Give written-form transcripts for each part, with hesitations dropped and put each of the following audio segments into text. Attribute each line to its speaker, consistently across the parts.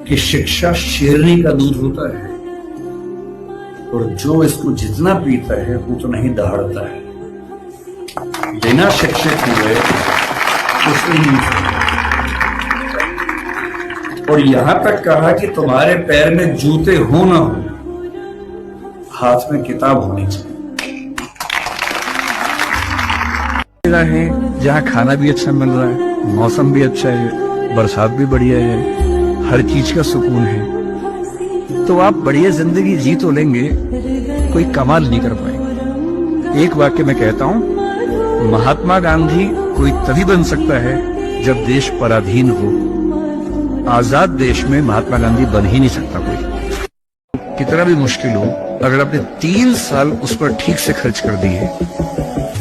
Speaker 1: कि शिक्षा शेरनी का दूध होता है और जो इसको जितना पीता है उतना ही दहाड़ता है। बिना शिक्षित हुए कुछ नहीं हो सकता। और यहां तक कहा कि तुम्हारे पैर में जूते हो ना हो, हाथ में किताब होनी चाहिए।
Speaker 2: है जहाँ खाना भी अच्छा मिल रहा है, मौसम भी अच्छा है, बरसात भी बढ़िया है, हर चीज का सुकून है, तो आप बढ़िया जिंदगी जी तो लेंगे, कोई कमाल नहीं कर पाएंगे। एक वाक्य मैं कहता हूँ, महात्मा गांधी कोई तभी बन सकता है जब देश पराधीन हो। आजाद देश में महात्मा गांधी बन ही नहीं सकता कोई। कितना भी मुश्किल हो, अगर आपने 3 साल उस पर ठीक से खर्च कर दिए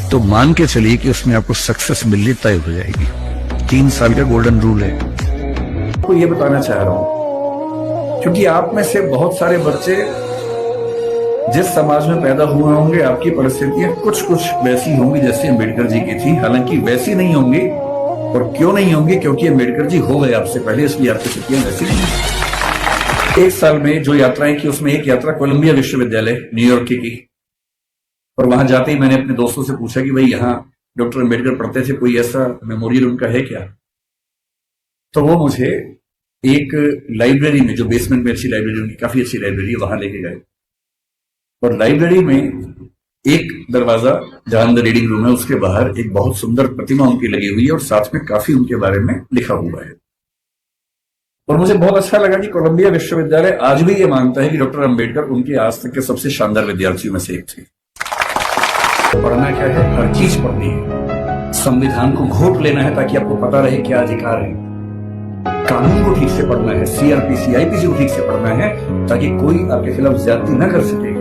Speaker 2: तो मान के चलिए कि उसमें आपको सक्सेस मिलनी तय हो जाएगी। 3 साल का गोल्डन रूल है।
Speaker 1: आपको ये बताना चाह रहा हूं क्योंकि आप में से बहुत सारे बच्चे जिस समाज में पैदा हुए होंगे, आपकी परिस्थितियां कुछ वैसी होंगी जैसे अम्बेडकर जी की थी। हालांकि वैसी नहीं होंगी। और क्यों नहीं होंगी? क्योंकि अम्बेडकर जी हो गए आपसे पहले, इसलिए आपकी स्थितियां वैसी नहीं। 1 साल में जो यात्राएं की, उसमें एक यात्रा कोलंबिया विश्वविद्यालय न्यूयॉर्क की। और वहां जाते ही मैंने अपने दोस्तों से पूछा कि भाई यहाँ डॉक्टर अम्बेडकर पढ़ते थे, कोई ऐसा मेमोरियल उनका है क्या? तो वो मुझे एक लाइब्रेरी में, जो बेसमेंट में अच्छी लाइब्रेरी, उनकी काफी अच्छी लाइब्रेरी है, वहां लेके गए। और लाइब्रेरी में एक दरवाजा जहां अंदर रीडिंग रूम है, उसके बाहर एक बहुत सुंदर प्रतिमा उनकी लगी हुई है और साथ में काफी उनके बारे में लिखा हुआ है। और मुझे बहुत अच्छा लगा कि कोलंबिया विश्वविद्यालय आज भी ये मानता है कि डॉक्टर अम्बेडकर उनके आज तक के सबसे शानदार विद्यार्थियों में से एक थे। पढ़ना क्या है? हर चीज पढ़नी है। संविधान को घोट लेना है ताकि आपको पता रहे क्या अधिकार है। कानून को ठीक से पढ़ना है, सीआरपीसी, आईपीसी को ठीक से पढ़ना है ताकि कोई आपके खिलाफ ज्यादती न कर सके।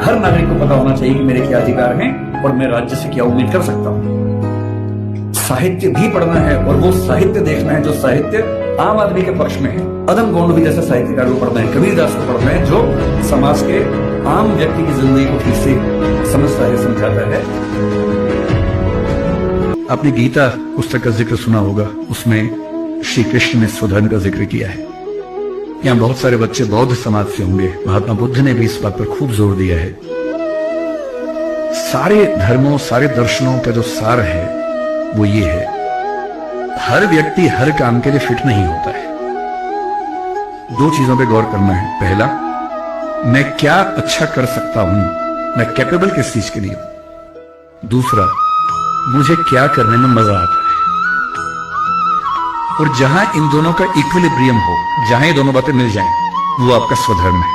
Speaker 1: हर नागरिक को पता होना चाहिए कि मेरे क्या अधिकार हैं और मैं राज्य से क्या उम्मीद कर सकता हूं। साहित्य भी पढ़ना है और वो साहित्य देखना है जो साहित्य आम आदमी के पक्ष में है। अदम गोंडवी जैसे साहित्यकार को पढ़ना है, कबीरदास को पढ़ना है, जो समाज के आम व्यक्ति की जिंदगी को ठीक से समझता है, समझाता है।
Speaker 2: आपने गीता पुस्तक का जिक्र सुना होगा, उसमें श्री कृष्ण ने स्वधर्म का जिक्र किया है। यहाँ बहुत सारे बच्चे बौद्ध समाज से होंगे। महात्मा बुद्ध ने भी इस बात पर खूब जोर दिया है। सारे धर्मों, सारे दर्शनों का जो सार है वो ये है, हर व्यक्ति हर काम के लिए फिट नहीं होता है। 2 चीजों पे गौर करना है। पहला, मैं क्या अच्छा कर सकता हूं, मैं कैपेबल किस चीज के लिए हूं। दूसरा, मुझे क्या करने में मजा आता है। और जहां इन दोनों का इक्विलिब्रियम हो, जहां ये दोनों बातें मिल जाएं, वो आपका स्वधर्म है।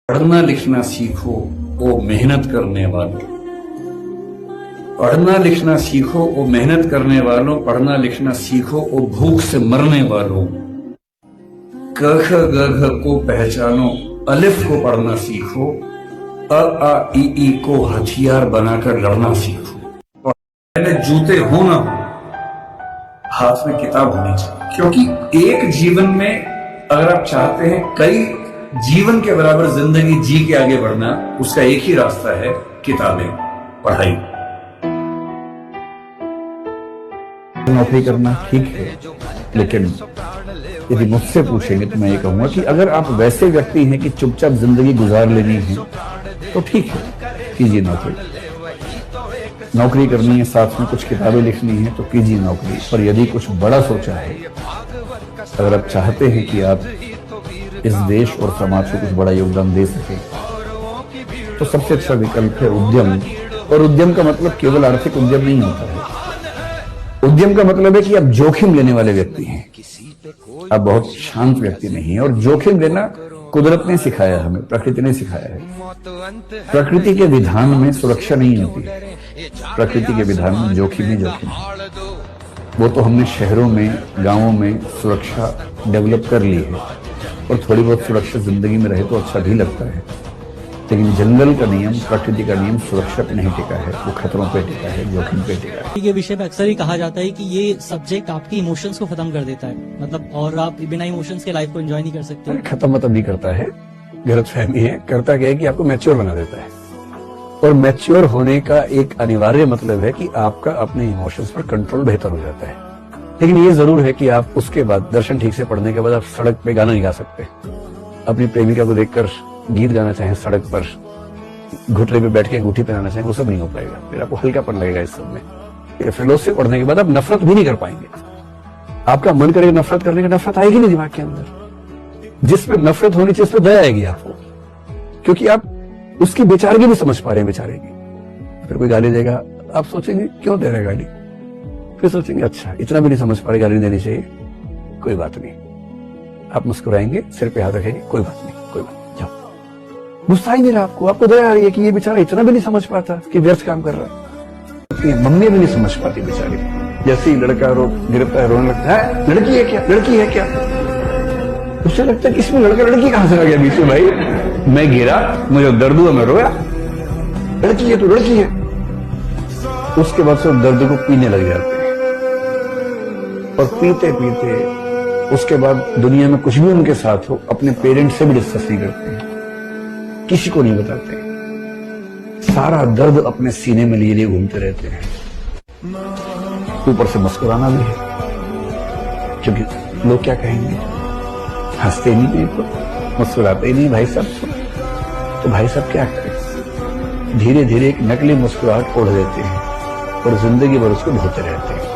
Speaker 1: पढ़ना लिखना सीखो ओ मेहनत करने वालों। पढ़ना लिखना सीखो ओ मेहनत करने वालों। पढ़ना लिखना सीखो ओ भूख से मरने वालों। क ख ग घ को पहचानो, अलिफ को पढ़ना सीखो, अ आ इ ई को हथियार बनाकर लड़ना सीखो। पहले जूते हो ना हो, हाथ में किताब होनी चाहिए। क्योंकि एक जीवन में अगर आप चाहते हैं कई जीवन के बराबर जिंदगी जी के आगे बढ़ना, उसका एक ही रास्ता है, किताबें, पढ़ाई।
Speaker 3: नौकरी करना ठीक है, लेकिन यदि मुझसे पूछेंगे तो मैं ये कहूंगा कि अगर आप वैसे व्यक्ति हैं कि चुपचाप जिंदगी गुजार लेनी है तो ठीक है, कीजिए नौकरी। नौकरी करनी है, साथ में कुछ किताबें लिखनी है तो कीजिए नौकरी। पर यदि कुछ बड़ा सोचा है, अगर आप चाहते हैं कि आप इस देश और समाज को कुछ बड़ा योगदान दे सके, तो सबसे अच्छा विकल्प है उद्यम। और उद्यम का मतलब केवल आर्थिक उद्यम नहीं होता है। उद्यम का मतलब है कि आप जोखिम लेने वाले व्यक्ति हैं, आप बहुत शांत व्यक्ति नहीं है। और जोखिम लेना कुदरत ने सिखाया, हमें प्रकृति ने सिखाया है। प्रकृति के विधान में सुरक्षा नहीं होती, प्रकृति के विधान में जोखिम ही जोखिम है। वो तो हमने शहरों में, गांवों में सुरक्षा डेवलप कर ली है और थोड़ी बहुत सुरक्षा जिंदगी में रहे तो अच्छा भी लगता है। लेकिन जंगल का नियम, प्रकृति का नियम सुरक्षा पे नहीं टिका है, वो खतरों पे टिका है, जोखिम पे टिका है।
Speaker 4: ये विषय पे अक्सर ही कहा जाता है कि ये सब्जेक्ट आपकी इमोशंस को खत्म कर देता है, मतलब और आप बिना इमोशंस के लाइफ को एंजॉय नहीं कर सकते।
Speaker 3: खत्म मतलब नहीं करता है, गलतफहमी है। करता क्या है कि आपको मैच्योर बना देता है। और मैच्योर होने का एक अनिवार्य मतलब है कि आपका अपने इमोशंस पर कंट्रोल बेहतर हो जाता है। लेकिन ये जरूर है कि आप उसके बाद दर्शन ठीक से पढ़ने के बाद आप सड़क पे गाना नहीं गा सकते। अपनी प्रेमिका को देखकर गीत गाना चाहें सड़क पर, घुटने पे बैठ के अंगूठी पहनाना चाहें, वो सब नहीं हो पाएगा। फिर आपको हल्कापन लगेगा इस सब में। फिलोसफी पढ़ने के बाद आप नफरत भी नहीं कर पाएंगे। आपका मन करेगा नफरत करने का, नफरत आएगी नहीं दिमाग के अंदर। जिस पे नफरत होनी चाहिए उस पर दया आएगी आपको, क्योंकि आप उसकी बेचारगी भी समझ पा रहे हैं, बेचारे की। फिर कोई गाली देगा, आप सोचेंगे क्यों दे रहे गाली, फिर सोचेंगे अच्छा इतना भी नहीं समझ पा रहे, गाली देनी चाहिए, कोई बात नहीं। आप मुस्कुराएंगे, सिर पे हाथ रखेंगे, कोई बात नहीं, कोई बात नहीं, जाओ। गुस्सा ही नहीं रहा आपको दया आ रही है कि ये बेचारा इतना भी नहीं समझ पाता कि व्यर्थ काम कर रहा है। मम्मी भी नहीं समझ पाती बेचारी, जैसे ही लड़का गिरता है रोने लगता है, लड़की है क्या, लड़की है क्या। उससे लगता है कि इसमें लड़का लड़की कहां से आ गया बीच में, भाई मैं गिरा, मुझे दर्द हुआ, मैं रोया, लड़की है तो लड़की है। उसके बाद से दर्द को पीने लग जाते हैं, और पीते पीते उसके बाद दुनिया में कुछ भी उनके साथ हो, अपने पेरेंट्स से भी डिस्कस नहीं करते हैं, किसी को नहीं बताते, सारा दर्द अपने सीने में लिए लिए घूमते रहते हैं। ऊपर से मुस्कुराना भी है, क्योंकि लोग क्या कहेंगे, हंसते नहीं तो मुस्कुराते ही नहीं भाई साहब। तो भाई साहब क्या करें, धीरे धीरे एक नकली मुस्कुराहट ओढ़ देते हैं और जिंदगी भर उसको ढोते रहते हैं।